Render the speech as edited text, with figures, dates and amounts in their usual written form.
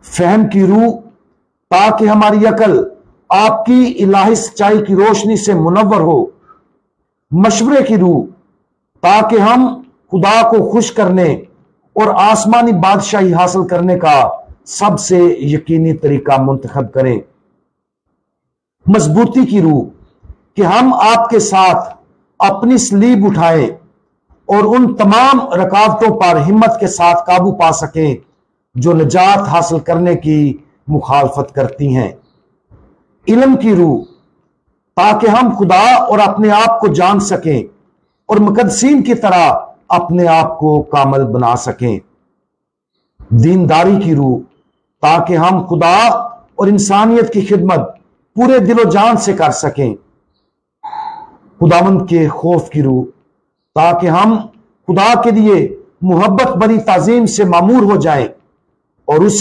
फहम की रूह ताकि हमारी अकल आपकी इलाही सच्चाई की रोशनी से मुनव्वर हो। मशवरे की रूह ताकि हम खुदा को खुश करने और आसमानी बादशाही हासिल करने का सबसे यकीनी तरीका मुंतखब करें। मजबूती की रूह कि हम आपके साथ अपनी सलीब उठाएं और उन तमाम रुकावटों पर हिम्मत के साथ काबू पा सकें जो निजात हासिल करने की मुखालफत करती हैं। इल्म की रूह ताकि हम खुदा और अपने आप को जान सकें और मुकद्दसीन की तरह अपने आप को कामिल बना सकें। दीनदारी की रूह ताकि हम खुदा और इंसानियत की खिदमत पूरे दिलो जान से कर सकें। खुदावंद के खौफ की रूह ताकि हम खुदा के लिए मोहब्बत भरी ताजीम से मामूर हो जाएं और उस